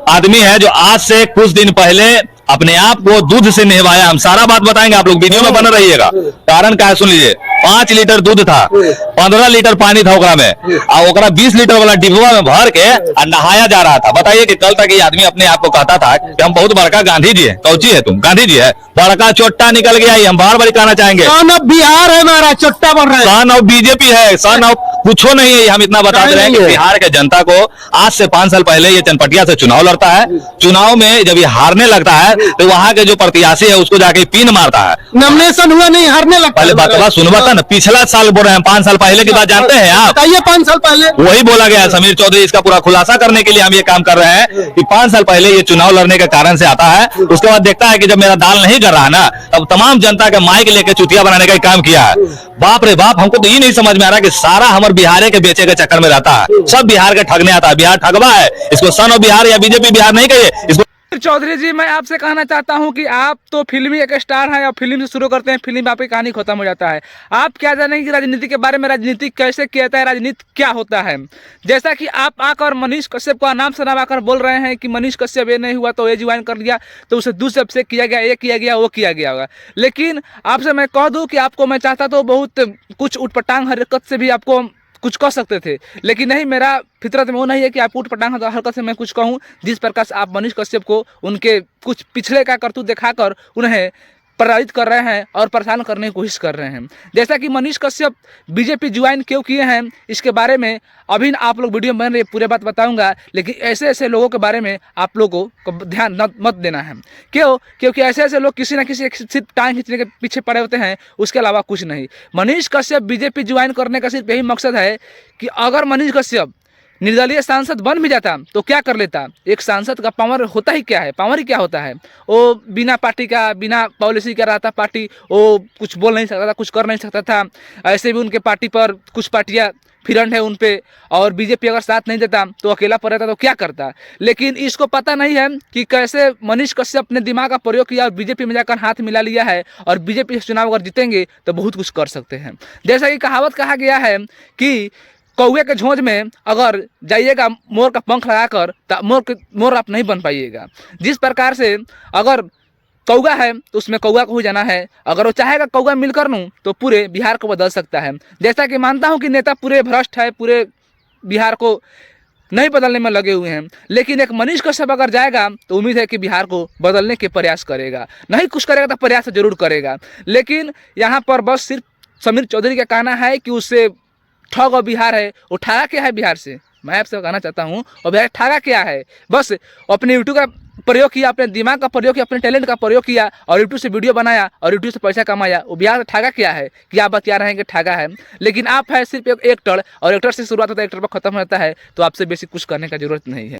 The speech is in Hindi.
आदमी है जो आज से कुछ दिन पहले अपने आप को दूध से नहवाया। हम सारा बात बताएंगे, आप लोग वीडियो में बने रहिएगा। कारण क्या है सुन लीजिए। 5 लीटर दूध था, 15 लीटर पानी था ओकरा में, और ओकरा 20 लीटर वाला डिब्बा में भर के नहाया जा रहा था। बताइए कि कल तक ये आदमी अपने आप को कहता था कि हम बहुत बड़का गांधी जी है। कौची है तुम? गांधी जी है? बड़का चोट्टा निकल गया। हम बार बार कहना चाहेंगे, सन ऑफ बिहार है हमारा, चोट्टा बन रहा है। सन ऑफ बीजेपी है, सन ऑफ कुछो नहीं है। हम इतना बताते रहे कि बिहार के जनता को आज से 5 साल पहले ये चनपटिया से चुनाव लड़ता है। चुनाव में जब ये हारने लगता है तो वहां के जो प्रत्याशी है उसको जाके पीन मारता है। नॉमिनेशन हुआ नहीं, हारने लगता पहले बात सुनवा था ना, पिछला साल बोल रहे हैं, 5 साल पहले की बात जानते हैं आप? बताइए 5 साल पहले वही बोला गया है। समीर चौधरी इसका पूरा खुलासा करने के लिए हम ये काम कर रहे हैं कि 5 साल पहले ये चुनाव लड़ने के कारण से आता है। उसके बाद देखता है कि जब मेरा दाल नहीं कर रहा है ना, तब तमाम जनता के माइक लेके चुतिया बनाने का काम किया है। बाप रे बाप, हमको तो ये नहीं समझ में आ रहा कि सारा हमारे बिहार के बेचे के चक्कर में रहता है। सब बिहार के ठगने आता है। बिहार ठगवा है, इसको सन ऑफ बिहार या बीजेपी बिहार नहीं कहिए इसको। चौधरी जी, मैं आपसे कहना चाहता हूं कि आप तो फिल्मी एक स्टार हैं और फिल्म से शुरू करते हैं, फिल्म में आपकी कहानी खत्म हो जाता है। आप क्या जानेंगे कि राजनीति के बारे में, राजनीति कैसे किया जाता है, राजनीति क्या होता है। जैसा कि आप आकर मनीष कश्यप का नाम शनाम आकर बोल रहे हैं कि मनीष कश्यप ये नहीं हुआ तो ये ज्वाइन कर लिया, तो उसे दूसरे से किया गया, ये किया गया, वो किया गया होगा। लेकिन आपसे मैं कह दूँ कि आपको मैं चाहता तो बहुत कुछ उटपटांग हरकत से भी आपको कुछ कह सकते थे, लेकिन नहीं, मेरा फितरत में वो नहीं है कि आप उटपटांग हरकत से मैं कुछ कहूँ। जिस प्रकार से आप मनीष कश्यप को उनके कुछ पिछले का करतूत दिखाकर उन्हें प्रताड़ित कर रहे हैं और परेशान करने की कोशिश कर रहे हैं। जैसा कि मनीष कश्यप बीजेपी ज्वाइन क्यों किए हैं, इसके बारे में अभी आप लोग वीडियो में बन रही पूरे बात बताऊंगा। लेकिन ऐसे ऐसे लोगों के बारे में आप लोगों को ध्यान मत देना है। क्यों? क्योंकि ऐसे ऐसे लोग किसी न किसी सिर्फ टांग खींचने के पीछे पड़े होते हैं, उसके अलावा कुछ नहीं। मनीष कश्यप बीजेपी ज्वाइन करने का सिर्फ यही मकसद है कि अगर मनीष कश्यप निर्दलीय सांसद बन भी जाता तो क्या कर लेता। एक सांसद का पावर होता ही क्या है, पावर ही क्या होता है। वो बिना पार्टी का, बिना पॉलिसी का रहता पार्टी, वो कुछ बोल नहीं सकता था, कुछ कर नहीं सकता था। ऐसे भी उनके पार्टी पर कुछ पार्टियां फिरंट है उन पे, और बीजेपी अगर साथ नहीं देता तो अकेला पर रहता तो क्या करता। लेकिन इसको पता नहीं है कि कैसे मनीष कश्यप अपने दिमाग का प्रयोग किया और बीजेपी में जाकर हाथ मिला लिया है, और बीजेपी से चुनाव अगर जीतेंगे तो बहुत कुछ कर सकते हैं। जैसा कि कहावत कहा गया है कि कौवे के झोंझ में अगर जाइएगा मोर का पंख लगाकर तो मोर आप नहीं बन पाइएगा। जिस प्रकार से अगर कौवा है तो उसमें कौवा को ही जाना है। अगर वो चाहेगा कौवा मिलकर नूं तो पूरे बिहार को बदल सकता है। जैसा कि मानता हूं कि नेता पूरे भ्रष्ट है, पूरे बिहार को नहीं बदलने में लगे हुए हैं, लेकिन एक मनीष कश्यप अगर जाएगा तो उम्मीद है कि बिहार को बदलने के प्रयास करेगा। नहीं कुछ करेगा तो प्रयास जरूर करेगा। लेकिन यहाँ पर बस सिर्फ समीर चौधरी का कहना है कि उससे ठग और बिहार है, वो ठगा क्या है बिहार से। मैं आपसे कहना चाहता हूँ और बिहार ठगा क्या है। बस अपने यूट्यूब का प्रयोग किया, अपने दिमाग का प्रयोग किया, अपने टैलेंट का प्रयोग किया और यूट्यूब से वीडियो बनाया और यूट्यूब से पैसा कमाया। वो बिहार ठगा क्या है कि आप बता रहे हैं कि ठगा है। लेकिन आप है सिर्फ एक एक्टर, और एक्टर से शुरुआत होता है, एक्टर पर खत्म होता है, तो आपसे बेसिक कुछ करने का जरूरत नहीं है।